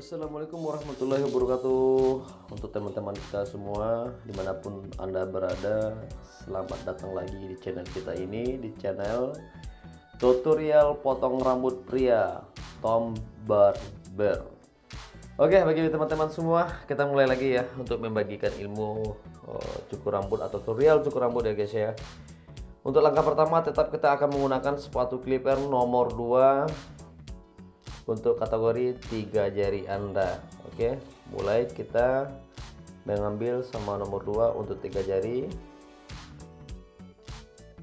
Assalamualaikum warahmatullahi wabarakatuh. Untuk teman-teman kita semua dimanapun Anda berada, selamat datang lagi di channel kita ini, di channel tutorial potong rambut pria Tom Barber. Oke, bagi teman-teman semua, kita mulai lagi ya untuk membagikan ilmu cukur rambut atau tutorial cukur rambut ya guys ya. Untuk langkah pertama tetap kita akan menggunakan sepatu clipper nomor 2 untuk kategori 3 jari Anda. Oke, mulai kita mengambil sama nomor 2 untuk 3 jari,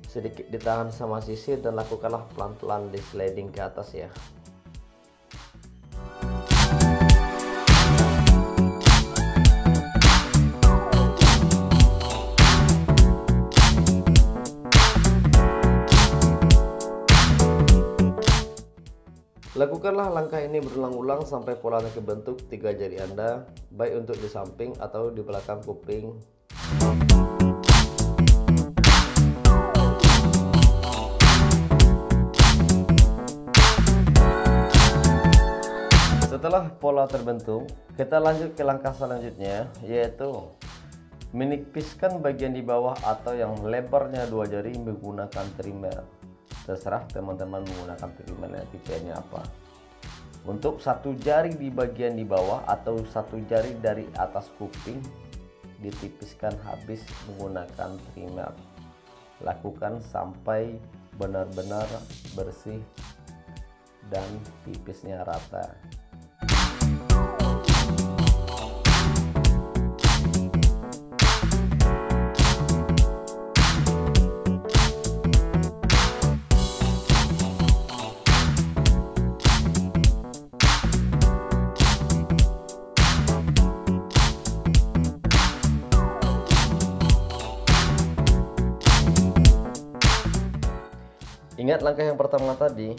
sedikit ditahan sama sisir dan lakukanlah pelan-pelan di sliding ke atas ya. Lakukanlah langkah ini berulang-ulang sampai polanya kebentuk 3 jari Anda, baik untuk di samping atau di belakang kuping. Setelah pola terbentuk, kita lanjut ke langkah selanjutnya, yaitu menipiskan bagian di bawah atau yang lebarnya 2 jari menggunakan trimmer. Terserah teman-teman menggunakan trimmernya tipenya apa. Untuk 1 jari di bagian di bawah atau 1 jari dari atas kuping ditipiskan habis menggunakan trimmer. Lakukan sampai benar-benar bersih dan tipisnya rata. Ingat langkah yang pertama tadi,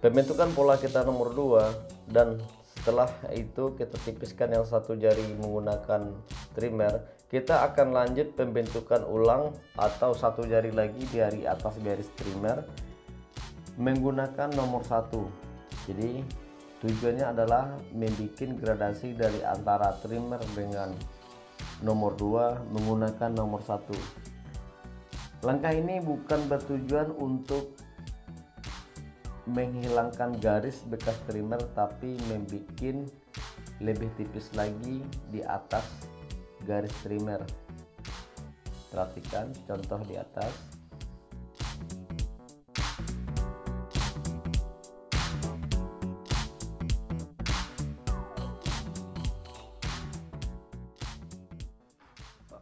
pembentukan pola kita nomor 2, dan setelah itu kita tipiskan yang 1 jari menggunakan trimmer. Kita akan lanjut pembentukan ulang atau 1 jari lagi dari atas garis trimmer menggunakan nomor 1. Jadi tujuannya adalah membuat gradasi dari antara trimmer dengan nomor 2 menggunakan nomor 1. Langkah ini bukan bertujuan untuk menghilangkan garis bekas trimmer, tapi membuat lebih tipis lagi di atas garis trimmer. Perhatikan contoh di atas.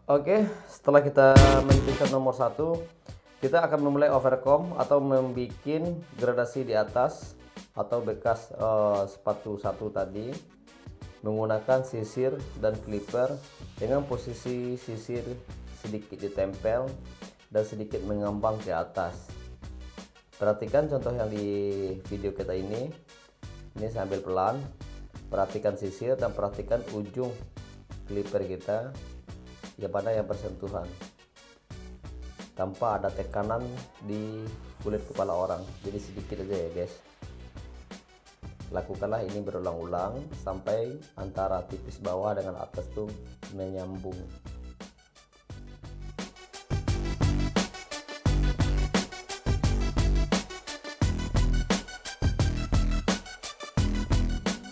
Oke, setelah kita menipiskan nomor 1, kita akan memulai overcomb atau membuat gradasi di atas atau bekas sepatu 1 tadi menggunakan sisir dan clipper dengan posisi sisir sedikit ditempel dan sedikit mengambang ke atas. Perhatikan contoh yang di video kita ini saya ambil pelan. Perhatikan sisir dan perhatikan ujung clipper kita yang mana yang bersentuhan tanpa ada tekanan di kulit kepala orang, jadi sedikit aja ya guys. Lakukanlah ini berulang-ulang sampai antara tipis bawah dengan atas tuh menyambung.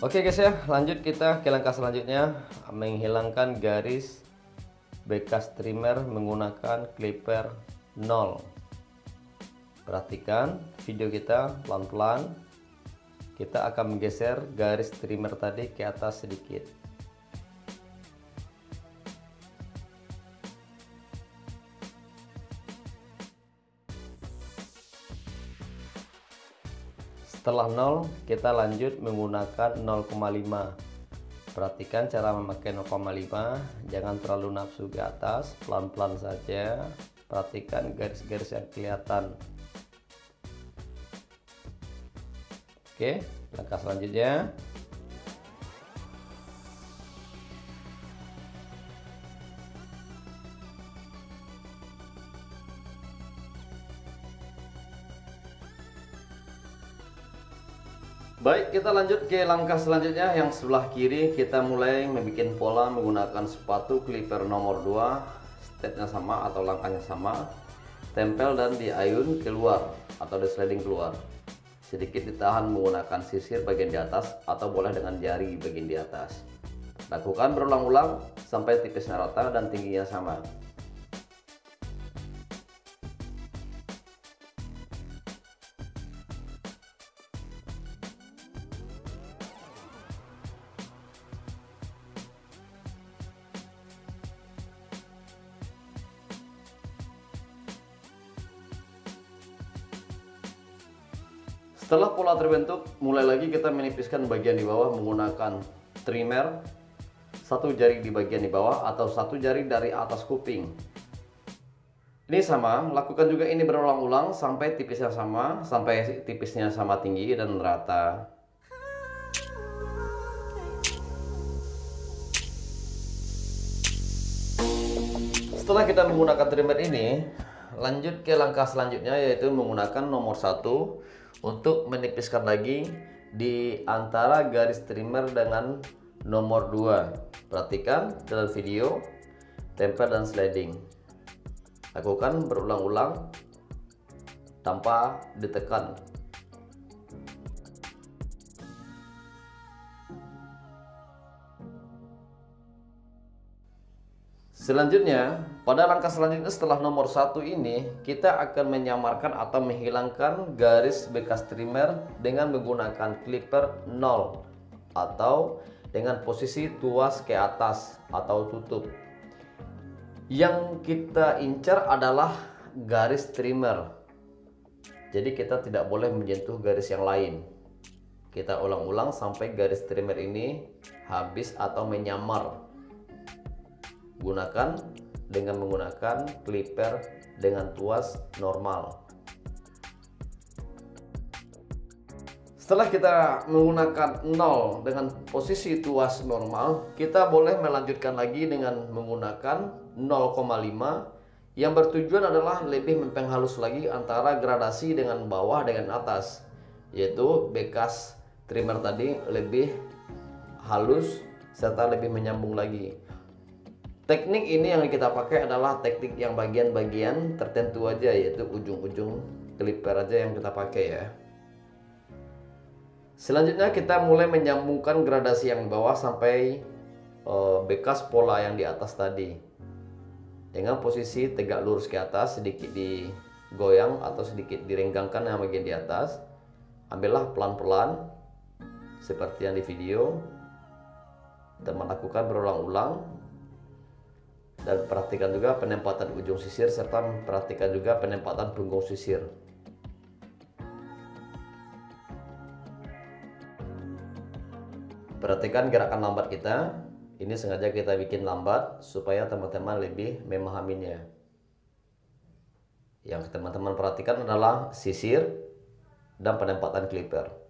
Oke guys ya, lanjut kita ke langkah selanjutnya, menghilangkan garis bekas trimmer menggunakan clipper 0. Perhatikan video kita pelan-pelan. Kita akan menggeser garis trimmer tadi ke atas sedikit. Setelah 0, kita lanjut menggunakan 0,5. Perhatikan cara memakai 0,5, jangan terlalu nafsu ke atas, pelan-pelan saja. Perhatikan garis-garis yang kelihatan. Oke, langkah selanjutnya Baik, kita lanjut ke langkah selanjutnya. Yang sebelah kiri kita mulai membuat pola menggunakan sepatu clipper nomor 2. Stepnya sama atau langkahnya sama. Tempel dan diayun keluar atau di sliding keluar. Sedikit ditahan menggunakan sisir bagian di atas atau boleh dengan jari bagian di atas. Lakukan berulang-ulang sampai tipisnya rata dan tingginya sama. Setelah pola terbentuk, mulai lagi kita menipiskan bagian di bawah menggunakan trimmer. Satu jari di bagian di bawah atau satu jari dari atas kuping. Ini sama, lakukan juga ini berulang-ulang sampai tipisnya sama tinggi dan rata. Setelah kita menggunakan trimmer ini, lanjut ke langkah selanjutnya, yaitu menggunakan nomor 1 untuk menipiskan lagi di antara garis trimmer dengan nomor 2. Perhatikan dalam video, tempel dan sliding. Lakukan berulang-ulang tanpa ditekan. Selanjutnya, pada langkah selanjutnya setelah nomor 1 ini, kita akan menyamarkan atau menghilangkan garis bekas trimmer dengan menggunakan clipper 0 atau dengan posisi tuas ke atas atau tutup. Yang kita incar adalah garis trimmer. Jadi kita tidak boleh menyentuh garis yang lain. Kita ulang-ulang sampai garis trimmer ini habis atau menyamar. Gunakan dengan menggunakan clipper dengan tuas normal. Setelah kita menggunakan 0 dengan posisi tuas normal, kita boleh melanjutkan lagi dengan menggunakan 0,5 yang bertujuan adalah lebih memperhalus lagi antara gradasi dengan bawah dengan atas, yaitu bekas trimmer tadi lebih halus serta lebih menyambung lagi. Teknik ini yang kita pakai adalah teknik yang bagian-bagian tertentu aja, yaitu ujung-ujung clipper aja yang kita pakai ya. Selanjutnya kita mulai menyambungkan gradasi yang bawah sampai bekas pola yang di atas tadi. Dengan posisi tegak lurus ke atas, sedikit digoyang atau sedikit direnggangkan yang bagian di atas. Ambillah pelan-pelan seperti yang di video. Teman lakukan berulang-ulang. Dan perhatikan juga penempatan ujung sisir serta perhatikan juga penempatan punggung sisir. Perhatikan gerakan lambat kita. Ini sengaja kita bikin lambat supaya teman-teman lebih memahaminya. Yang teman-teman perhatikan adalah sisir dan penempatan clipper.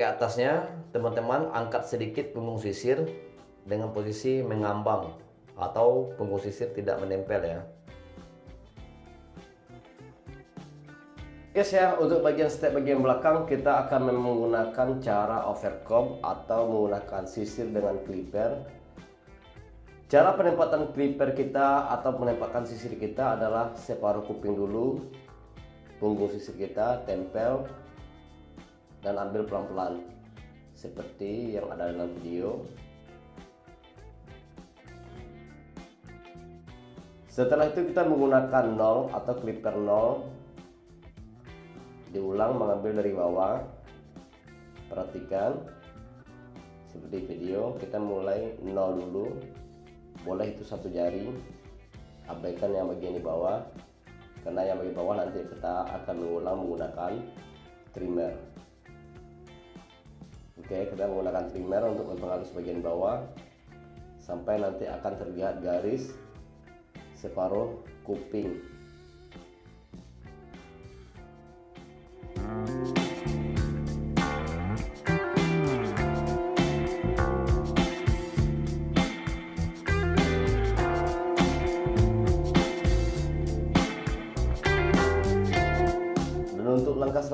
Ke atasnya, teman-teman angkat sedikit punggung sisir dengan posisi mengambang atau punggung sisir tidak menempel ya. Guys ya, untuk bagian step bagian belakang kita akan menggunakan cara overcomb atau menggunakan sisir dengan clipper. Cara penempatan clipper kita atau penempatan sisir kita adalah separuh kuping dulu, punggung sisir kita tempel dan ambil pelan-pelan seperti yang ada dalam video. Setelah itu kita menggunakan 0 atau clipper 0, diulang mengambil dari bawah. Perhatikan seperti video, kita mulai 0 dulu, boleh itu satu jari, abaikan yang bagian di bawah karena yang bagian bawah nanti kita akan mengulang menggunakan trimmer. Oke, kita menggunakan trimmer untuk memperhalus bagian bawah sampai nanti akan terlihat garis separuh kuping.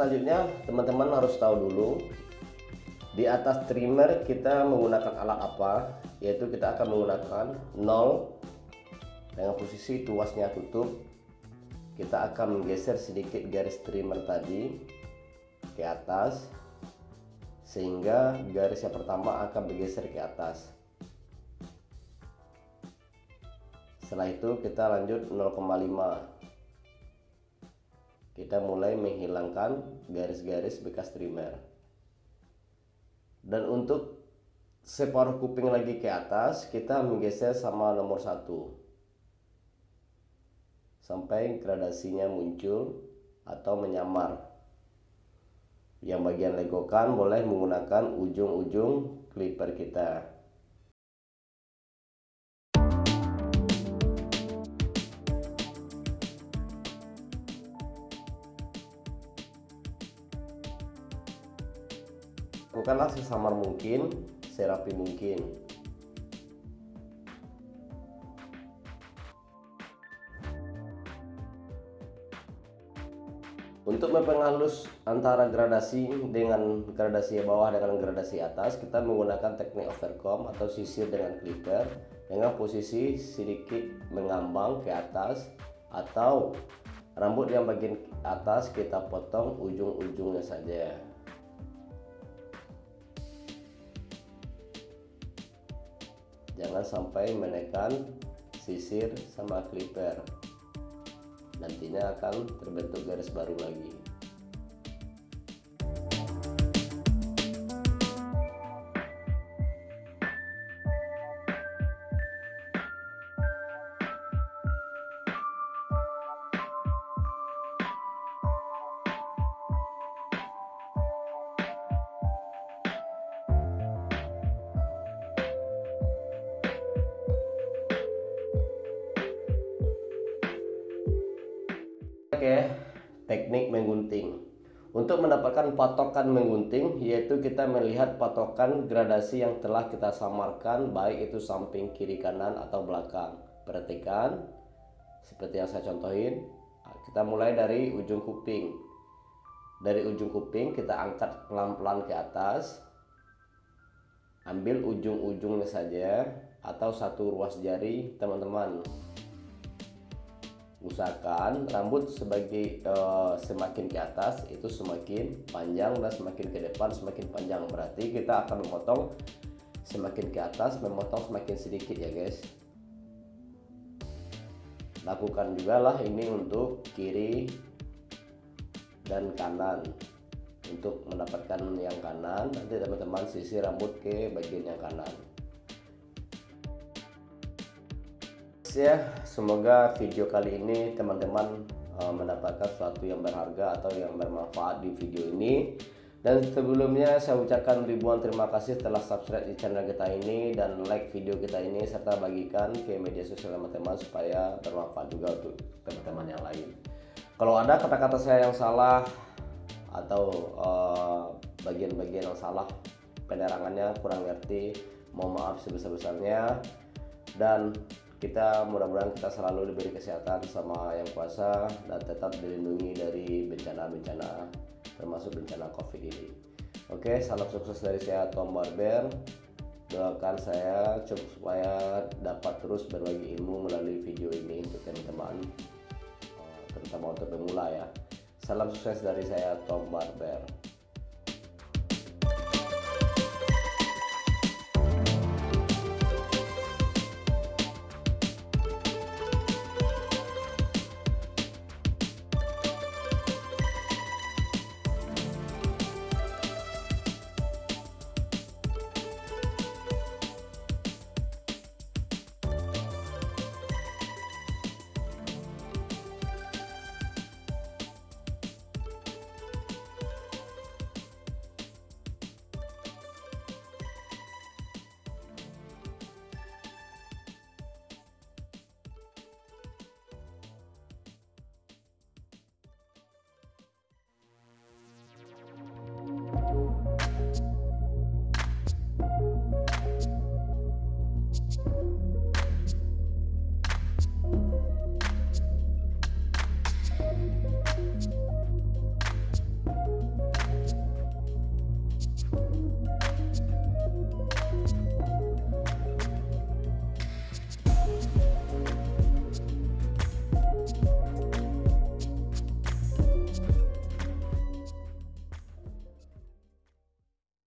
selanjutnya teman-teman harus tahu dulu di atas trimmer kita menggunakan alat apa, yaitu kita akan menggunakan 0 dengan posisi tuasnya tutup. Kita akan menggeser sedikit garis trimmer tadi ke atas sehingga garis yang pertama akan bergeser ke atas. Setelah itu kita lanjut 0,5. Kita mulai menghilangkan garis-garis bekas trimmer. Dan untuk separuh kuping lagi ke atas, kita menggeser sama nomor 1 sampai gradasinya muncul atau menyamar. Yang bagian legokan boleh menggunakan ujung-ujung clipper kita. Lakukanlah sesamar mungkin, serapi mungkin. Untuk memperhalus antara gradasi dengan gradasi bawah dengan gradasi atas, kita menggunakan teknik overcomb atau sisir dengan clipper dengan posisi sedikit mengambang ke atas, atau rambut yang bagian atas kita potong ujung-ujungnya saja. Jangan sampai menekan sisir sama clipper, nantinya akan terbentuk garis baru lagi. Oke, teknik menggunting. Untuk mendapatkan patokan menggunting, yaitu kita melihat patokan gradasi yang telah kita samarkan, baik itu samping, kiri, kanan, atau belakang. Perhatikan, seperti yang saya contohin. Kita mulai dari ujung kuping. Dari ujung kuping kita angkat pelan-pelan ke atas. Ambil ujung-ujungnya saja, atau satu ruas jari teman-teman. Usahakan rambut sebagai semakin ke atas itu semakin panjang, dan semakin ke depan semakin panjang. Berarti kita akan memotong semakin ke atas, memotong semakin sedikit ya guys. Lakukan juga lah ini untuk kiri dan kanan. Untuk mendapatkan yang kanan, nanti teman-teman sisir rambut ke bagian yang kanan. Ya, semoga video kali ini teman-teman mendapatkan sesuatu yang berharga atau yang bermanfaat di video ini. Dan sebelumnya saya ucapkan ribuan terima kasih telah subscribe di channel kita ini dan like video kita ini, serta bagikan ke media sosial teman-teman supaya bermanfaat juga untuk teman-teman yang lain. Kalau ada kata-kata saya yang salah atau bagian-bagian yang salah, penerangannya kurang ngerti, mohon maaf sebesar-besarnya. Dan kita mudah-mudahan kita selalu diberi kesehatan sama Yang Kuasa dan tetap dilindungi dari bencana-bencana, termasuk bencana COVID ini. Oke, salam sukses dari saya Tom Barber. Doakan saya supaya dapat terus berbagi ilmu melalui video ini untuk teman-teman, terutama untuk pemula ya. Salam sukses dari saya Tom Barber.